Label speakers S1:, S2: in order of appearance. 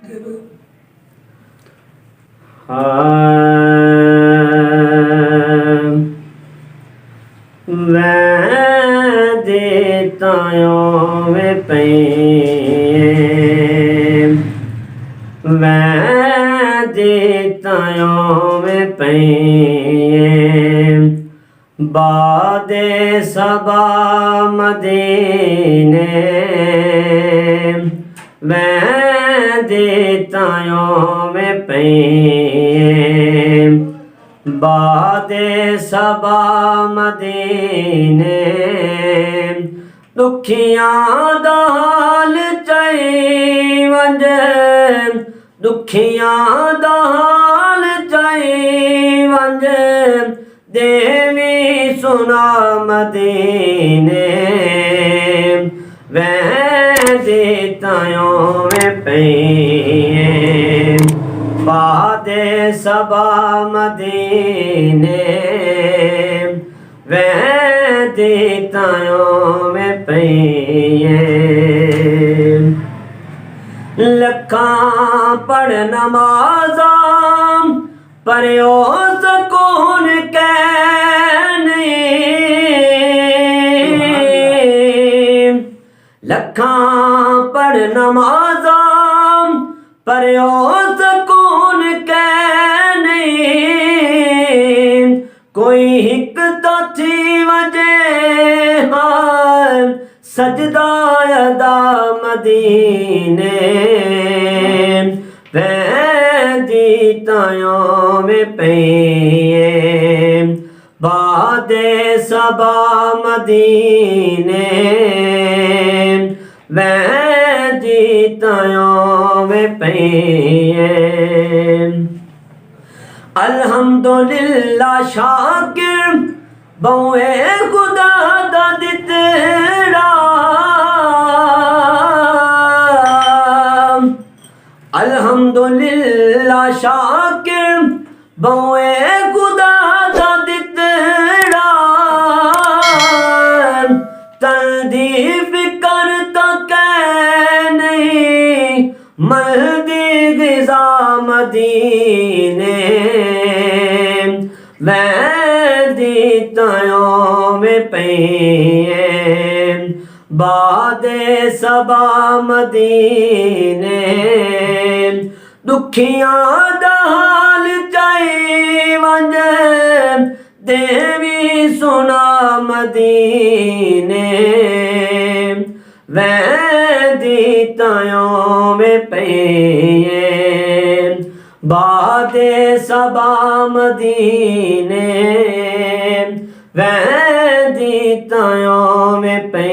S1: वै देतायों वे पे वै देतायों वे पे बादे सबा मदीने वै देतायों में पे बादे सबा मदीने दुखियां दा हाल चाई वंज दुखियां दा हाल चाई वंज देवी सुना मदीने वै देतायों में पे बादे सबा मदीने वै देतायों में पे लखां पढ़ नमाज़ा परयो सुकून कैने लखां पढ़ नमाज़ा परयो सुकून कैने कोई हिक तो थी वजे सजदा अदा मदीने वै देतायों में पे बादे सबा मदीने वै देतायों में पे अल्हम्दुलिल्लाह शाकिर बहुए खुदा दा दितड़ा अल्हम्दुलिल्लाह शाकिर बहुए खुदा दा दितड़ा तलदीफ करता कै नहीं मल्दी गिज़ा मदीने वै देतायों में पे बादे सबा मदीने दुखियां दा हाल चाई वंज देवी सुना मदीने वै देतायों में पे बादे सबा मदीने वै देतायों में पे